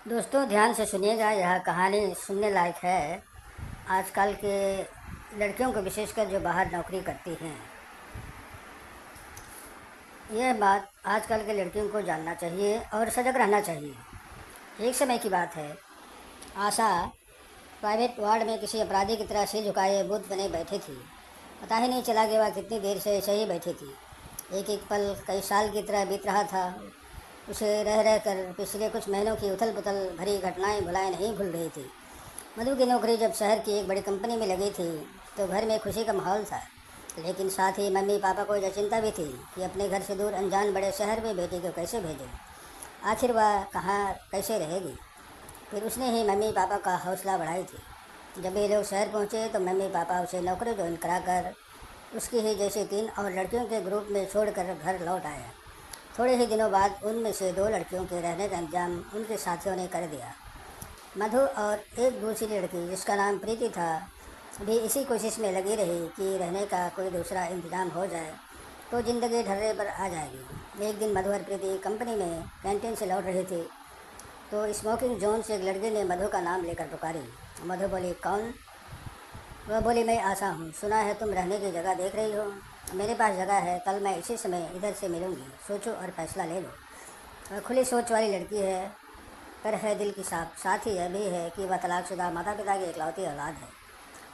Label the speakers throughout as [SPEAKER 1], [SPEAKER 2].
[SPEAKER 1] दोस्तों ध्यान से सुनिएगा, यह कहानी सुनने लायक है। आजकल के लड़कियों को विशेषकर जो बाहर नौकरी करती हैं, यह बात आजकल के लड़कियों को जानना चाहिए और सजग रहना चाहिए। एक समय की बात है, आशा प्राइवेट वार्ड में किसी अपराधी की तरह सिर झुकाए बुत बने बैठी थी। पता ही नहीं चला कि वह कितनी देर से ऐसे ही बैठी थी। एक एक पल कई साल की तरह बीत रहा था। उसे रह रह कर पिछले कुछ महीनों की उथल पुथल भरी घटनाएं भुलाएं नहीं भूल रही थी। मधु की नौकरी जब शहर की एक बड़ी कंपनी में लगी थी तो घर में खुशी का माहौल था, लेकिन साथ ही मम्मी पापा को यह चिंता भी थी कि अपने घर से दूर अनजान बड़े शहर में बेटी को कैसे भेजें। आखिर वह कहाँ कैसे रहेगी। फिर उसने ही मम्मी पापा का हौसला बढ़ाई थी। जब ये लोग शहर पहुँचे तो मम्मी पापा उसे नौकरी ज्वाइन कराकर उसकी ही जैसे 3 और लड़कियों के ग्रुप में छोड़कर घर लौट आया। थोड़े ही दिनों बाद उनमें से 2 लड़कियों के रहने का इंतजाम उनके साथियों ने कर दिया। मधु और एक दूसरी लड़की जिसका नाम प्रीति था भी इसी कोशिश में लगी रही कि रहने का कोई दूसरा इंतजाम हो जाए तो ज़िंदगी ढर्रे पर आ जाएगी। एक दिन मधु और प्रीति कंपनी में कैंटीन से लौट रही थी तो स्मोकिंग जोन से एक लड़के ने मधु का नाम लेकर पुकारी। मधु बोली, कौन? वह बोली, मैं आशा हूँ। सुना है तुम रहने की जगह देख रही हो। मेरे पास जगह है, कल मैं इसी समय इधर से मिलूँगी। सोचो और फैसला ले लो। वह खुली सोच वाली लड़की है, पर है दिल की साफ। साथ ही यह भी है कि वह तलाकशुदा माता पिता की इकलौती औलाद है।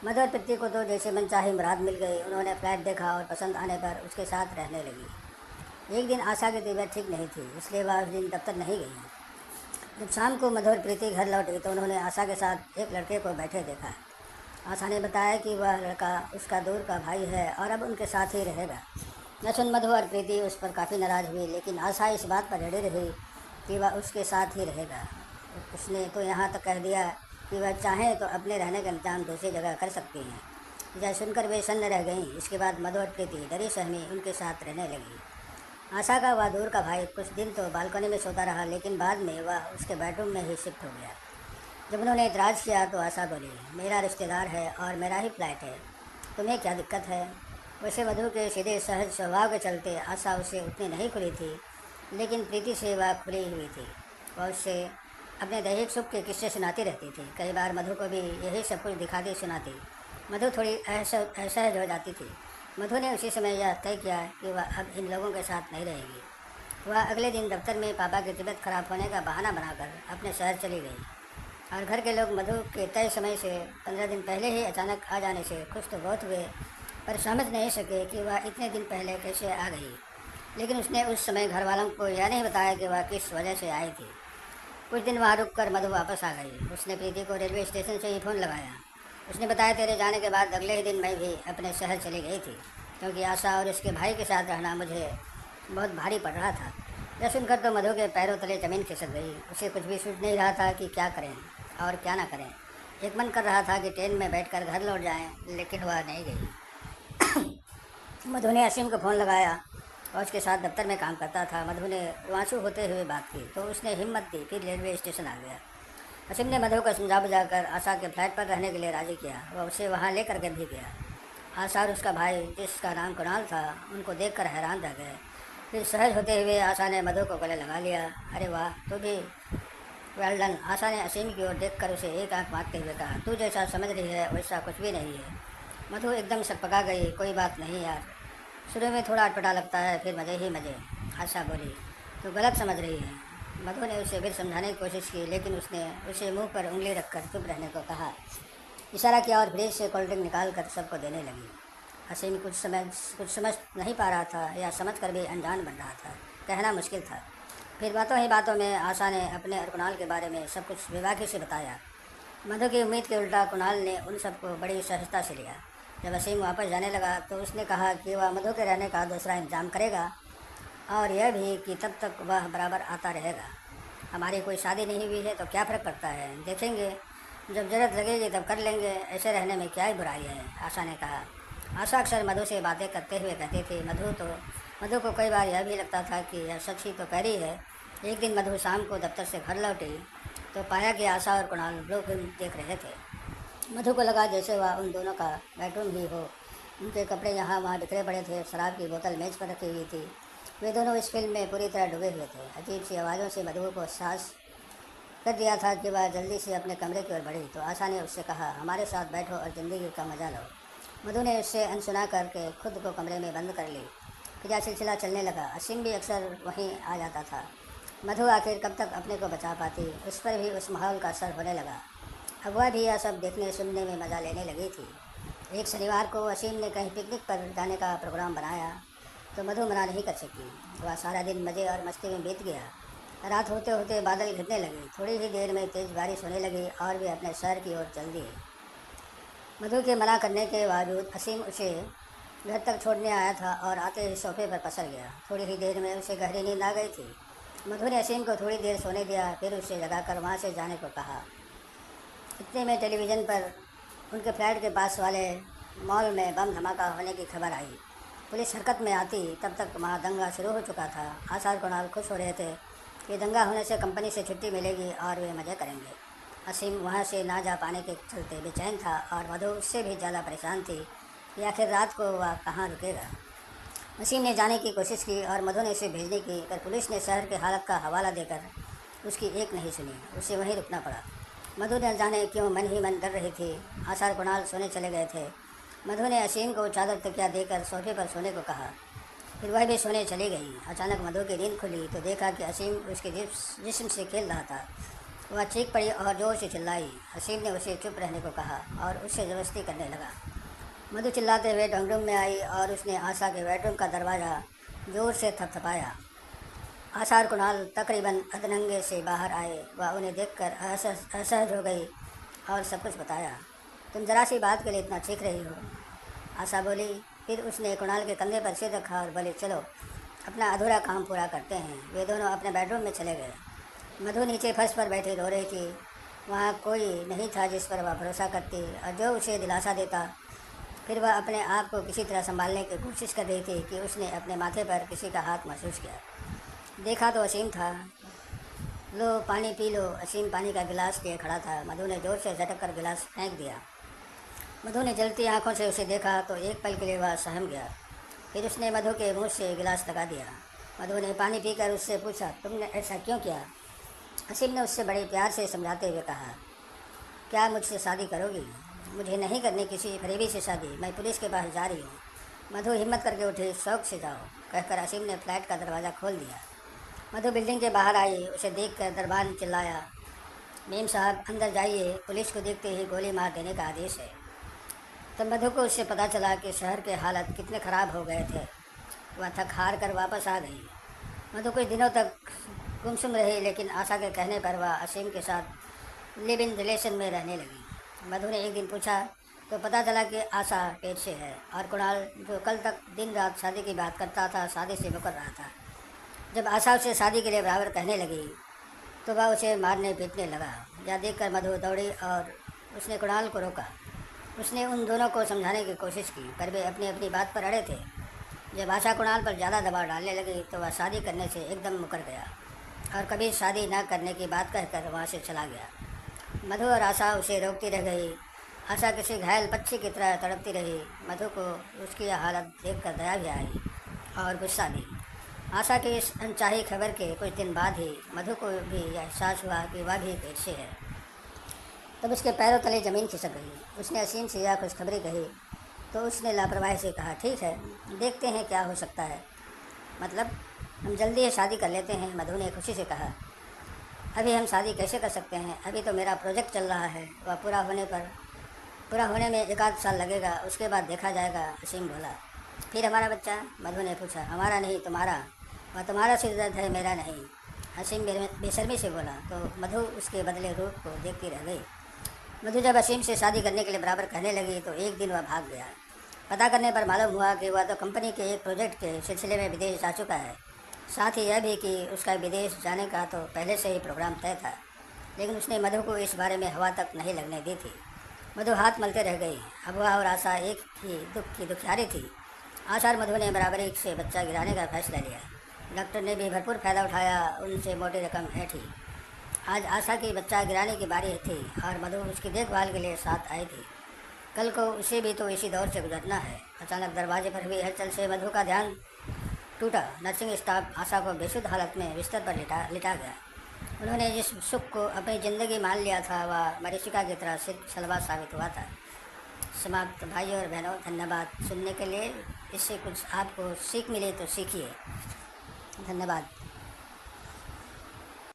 [SPEAKER 1] मधु और प्रीति को तो जैसे मनचाही मुराद मिल गई। उन्होंने फ्लैट देखा और पसंद आने पर उसके साथ रहने लगी। एक दिन आशा की तबीयत ठीक नहीं थी, इसलिए वह उस दिन दफ्तर नहीं गई। जब शाम को मधु और प्रीति घर लौटी तो उन्होंने आशा के साथ एक लड़के को बैठे देखा। आशा ने बताया कि वह लड़का उसका दूर का भाई है और अब उनके साथ ही रहेगा। न सुन मधु और प्रीति उस पर काफ़ी नाराज़ हुई, लेकिन आशा इस बात पर अड़ी रही कि वह उसके साथ ही रहेगा। उसने तो यहाँ तक कह दिया कि वह चाहे तो अपने रहने का इंतजाम दूसरी जगह कर सकती हैं। यह सुनकर वे सन्न रह गईं। इसके बाद मधु और प्रीति डरी सहमी उनके साथ रहने लगी। आशा का वह दूर का भाई कुछ दिन तो बालकनी में सोता रहा, लेकिन बाद में वह उसके बेडरूम में ही शिफ्ट हो गया। जब उन्होंने इतराज़ किया तो आशा बोली, मेरा रिश्तेदार है और मेरा ही फ्लैट है, तुम्हें क्या दिक्कत है? वैसे मधु के सीधे सहज स्वभाव के चलते आशा उससे उतनी नहीं खुली थी, लेकिन प्रीति से वह खुली हुई थी। वह उससे अपने दैहिक सुख के किस्से सुनाती रहती थी। कई बार मधु को भी यही सब कुछ दिखाती सुनाती। मधु थोड़ी असहज हो जाती थी। मधु ने उसी समय यह तय किया कि वह अब इन लोगों के साथ नहीं रहेगी। वह अगले दिन दफ्तर में पापा की तबीयत खराब होने का बहाना बनाकर अपने शहर चली गई और घर के लोग मधु के तय समय से 15 दिन पहले ही अचानक आ जाने से खुश तो बहुत हुए, पर समझ नहीं सके कि वह इतने दिन पहले कैसे आ गई। लेकिन उसने उस समय घर वालों को यह नहीं बताया कि वह किस वजह से आई थी। कुछ दिन वहाँ रुक कर मधु वापस आ गई। उसने प्रीति को रेलवे स्टेशन से ही फ़ोन लगाया। उसने बताया, तेरे जाने के बाद अगले ही दिन मैं भी अपने शहर चली गई थी, क्योंकि आशा और उसके भाई के साथ रहना मुझे बहुत भारी पड़ रहा था। यह सुनकर तो मधु के पैरों तले ज़मीन खिसक गई। उसे कुछ भी सूझ नहीं रहा था कि क्या करें और क्या ना करें। एक मन कर रहा था कि ट्रेन में बैठकर घर लौट जाएं, लेकिन वह नहीं गई। मधु ने असीम को फ़ोन लगाया और उसके साथ दफ्तर में काम करता था। मधु ने रुआंसू होते हुए बात की तो उसने हिम्मत दी, फिर रेलवे स्टेशन आ गया। असीम ने मधु को समझा बुझाकर आशा के फ्लैट पर रहने के लिए राज़ी किया। वह उसे वहाँ लेकर के भी गया। आशा और उसका भाई, जिसका नाम कुणाल था, उनको देखकर हैरान रह गए। फिर सहज होते हुए आशा ने मधु को गले लगा लिया। अरे वाह, तू भी वेल डन। आशा ने असीम की ओर देखकर उसे एक आंख मारते हुए कहा, तू जैसा समझ रही है वैसा कुछ भी नहीं है। मधु एकदम सकपका गई। कोई बात नहीं यार, शुरू में थोड़ा अटपटा लगता है, फिर मज़े ही मज़े। आशा बोली, तू गलत समझ रही है। मधु ने उसे फिर समझाने की कोशिश की, लेकिन उसने उसे मुंह पर उंगली रखकर चुप रहने को कहा। इशारा किया और फ्रिज से कोल्ड ड्रिंक निकाल कर सबको देने लगी। असीम कुछ समझ नहीं पा रहा था, या समझ कर भी अनजान बन रहा था, कहना मुश्किल था। फिर बातों ही बातों में आशा ने अपने और कुणाल के बारे में सब कुछ बेबाकी से बताया। मधु की उम्मीद के उल्टा कुणाल ने उन सबको बड़ी सहजता से लिया। जब असीम वापस जाने लगा तो उसने कहा कि वह मधु के रहने का दूसरा इंतजाम करेगा, और यह भी कि तब तक वह बराबर आता रहेगा। हमारी कोई शादी नहीं हुई है तो क्या फ़र्क पड़ता है, देखेंगे, जब ज़रूरत लगेगी तब कर लेंगे, ऐसे रहने में क्या ही बुराई है, आशा ने कहा। आशा अक्सर मधु से बातें करते हुए कहती थी। मधु को कई बार यह भी लगता था कि यह सच ही तो कह रही है। एक दिन मधु शाम को दफ्तर से घर लौटी तो पाया कि आशा और कुणाल ब्लू फिल्म देख रहे थे। मधु को लगा जैसे वह उन दोनों का बेडरूम ही हो। उनके कपड़े यहाँ वहाँ बिखरे पड़े थे, शराब की बोतल मेज़ पर रखी हुई थी। वे दोनों इस फिल्म में पूरी तरह डूबे हुए थे। अजीब सी आवाज़ों से मधु को सांस कर दिया था कि वह जल्दी से अपने कमरे की ओर बढ़ी तो आशा ने उससे कहा, हमारे साथ बैठो और ज़िंदगी का मज़ा लो। मधु ने उससे अनसुना करके खुद को कमरे में बंद कर ली। फिर यह सिलसिला चलने लगा। असीम भी अक्सर वहीं आ जाता था। मधु आखिर कब तक अपने को बचा पाती, उस पर भी उस माहौल का असर होने लगा। अब वह भी यह सब देखने सुनने में मज़ा लेने लगी थी। एक शनिवार को असीम ने कहीं पिकनिक पर जाने का प्रोग्राम बनाया तो मधु मना नहीं कर सकी। वह सारा दिन मज़े और मस्ती में बीत गया। रात होते होते बादल घिरने लगे। थोड़ी ही देर में तेज़ बारिश होने लगी और वे अपने शहर की ओर चल दिए। मधु के मना करने के बावजूद असीम उसे घर तक छोड़ने आया था और आते ही सोफे पर पसर गया। थोड़ी ही देर में उसे गहरी नींद आ गई थी। मधु ने असीम को थोड़ी देर सोने दिया, फिर उसे जगाकर वहाँ से जाने को कहा। इतने में टेलीविज़न पर उनके फ्लैट के पास वाले मॉल में बम धमाका होने की खबर आई। पुलिस हरकत में आती तब तक वहाँ दंगा शुरू हो चुका था। आशा और कुणाल खुश हो रहे थे कि दंगा होने से कंपनी से छुट्टी मिलेगी और वे मज़े करेंगे। असीम वहाँ से ना जा पाने के चलते बेचैन था और मधु उससे भी ज़्यादा परेशान थी कि आखिर रात को वह कहाँ रुकेगा। असीम ने जाने की कोशिश की और मधु ने उसे भेजने की, पर पुलिस ने शहर के हालत का हवाला देकर उसकी एक नहीं सुनी। उसे वहीं रुकना पड़ा। मधु ने जाने क्यों मन ही मन डर रही थी। आशा और कुणाल सोने चले गए थे। मधु ने असीम को चादर तकिया देकर सोफे पर सोने को कहा। फिर वह भी सोने चली गई। अचानक मधु की नींद खुली तो देखा कि असीम उसके जिस्म से खेल रहा था। वह चीख पड़ी और जोर से चिल्लाई। असीम ने उसे चुप रहने को कहा और उससे ज़बरदस्ती करने लगा। मधु चिल्लाते हुए ड्राइंग रूम में आई और उसने आशा के बेडरूम का दरवाज़ा जोर से थपथपाया। आशा और कुणाल तकरीबन अधनंगे से बाहर आए। वह उन्हें देखकर असहज हो गई और सब कुछ बताया। तुम ज़रा सी बात के लिए इतना चीख रही हो, आशा बोली। फिर उसने कुणाल के कंधे पर सिर रखा और बोली, चलो अपना अधूरा काम पूरा करते हैं। वे दोनों अपने बेडरूम में चले गए। मधु नीचे फर्श पर बैठी रो रही थी। वहाँ कोई नहीं था जिस पर वह भरोसा करती और जो उसे दिलासा देता। फिर वह अपने आप को किसी तरह संभालने की कोशिश कर रही थी कि उसने अपने माथे पर किसी का हाथ महसूस किया। देखा तो असीम था। लो पानी पी लो। असीम पानी का गिलास लिए खड़ा था। मधु ने ज़ोर से झटक कर गिलास फेंक दिया। मधु ने जलती आंखों से उसे देखा तो एक पल के लिए वह सहम गया। फिर उसने मधु के मुंह से गिलास लगा दिया। मधु ने पानी पीकर उससे पूछा, तुमने ऐसा क्यों किया? असीम ने उससे बड़े प्यार से समझाते हुए कहा, क्या मुझसे शादी करोगी? मुझे नहीं करनी किसी फरेबी से शादी। मैं पुलिस के पास जा रही हूँ। मधु हिम्मत करके उठी। शौक से जाओ, कहकर असीम ने फ्लैट का दरवाज़ा खोल दिया। मधु बिल्डिंग के बाहर आई। उसे देखकर दरबार ने चिल्लाया, मेम साहब अंदर जाइए, पुलिस को देखते ही गोली मार देने का आदेश है। तब मधु को उससे पता चला कि शहर के हालत कितने ख़राब हो गए थे। वह थक हार कर वापस आ गई। मधु कुछ दिनों तक गुमसुम रही, लेकिन आशा के कहने पर वह असीम के साथ लिव इन रिलेशन में रहने लगी। मधु ने एक दिन पूछा तो पता चला कि आशा पेट से है और कुणाल, जो कल तक दिन रात शादी की बात करता था, शादी से मुकर रहा था। जब आशा उसे शादी के लिए बराबर कहने लगी तो वह उसे मारने पीटने लगा। यह देखकर मधु दौड़ी और उसने कुणाल को रोका। उसने उन दोनों को समझाने की कोशिश की, पर वे अपनी अपनी बात पर अड़े थे। जब आशा कुणाल पर ज़्यादा दबाव डालने लगी तो वह शादी करने से एकदम मुकर गया और कभी शादी न करने की बात कहकर वहाँ से चला गया। मधु और आशा उसे रोकती रह गई। आशा किसी घायल पक्षी की तरह तड़पती रही। मधु को उसकी यह हालत देखकर दया भी आई और गुस्सा भी। आशा की इस अनचाही खबर के कुछ दिन बाद ही मधु को भी यह एहसास हुआ कि वह भी पेट से है। तब उसके पैरों तले ज़मीन खिसक गई। उसने असीम से यह खुशखबरी कही तो उसने लापरवाही से कहा, ठीक है, देखते हैं क्या हो सकता है। मतलब हम जल्दी ही शादी कर लेते हैं, मधु ने खुशी से कहा। अभी हम शादी कैसे कर सकते हैं? अभी तो मेरा प्रोजेक्ट चल रहा है। वह पूरा होने में 1 आध साल लगेगा, उसके बाद देखा जाएगा, असीम बोला। फिर हमारा बच्चा? मधु ने पूछा। हमारा नहीं, तुम्हारा। वह तुम्हारा सिर दर्द है, मेरा नहीं, असीम बेशर्मी से बोला। तो मधु उसके बदले रूप को देखती रह गई। मधु जब असीम से शादी करने के लिए बराबर कहने लगी तो एक दिन वह भाग गया। पता करने पर मालूम हुआ कि वह तो कंपनी के एक प्रोजेक्ट के सिलसिले में विदेश जा चुका है। साथ ही यह भी कि उसका विदेश जाने का तो पहले से ही प्रोग्राम तय था, लेकिन उसने मधु को इस बारे में हवा तक नहीं लगने दी थी। मधु हाथ मलते रह गई। अब वह और आशा एक ही दुख की दुखियारी थी। आशा और मधु ने बराबरी से बच्चा गिराने का फैसला लिया। डॉक्टर ने भी भरपूर फ़ायदा उठाया, उनसे मोटी रकम ऐठी। आज आशा की बच्चा गिराने की बारी थी और मधु उसकी देखभाल के लिए साथ आई थी। कल को उसे भी तो इसी दौर से गुजरना है। अचानक दरवाजे पर हुई हलचल से मधु का ध्यान टूटा। नर्सिंग स्टाफ आशा को बेसुध हालत में बिस्तर पर लिटा गया। उन्होंने जिस सुख को अपनी ज़िंदगी मान लिया था वह मरीचिका की तरह सिर्फ सलवा साबित हुआ था। समाप्त। भाइयों और बहनों, धन्यवाद सुनने के लिए। इससे कुछ आपको सीख मिले तो सीखिए। धन्यवाद।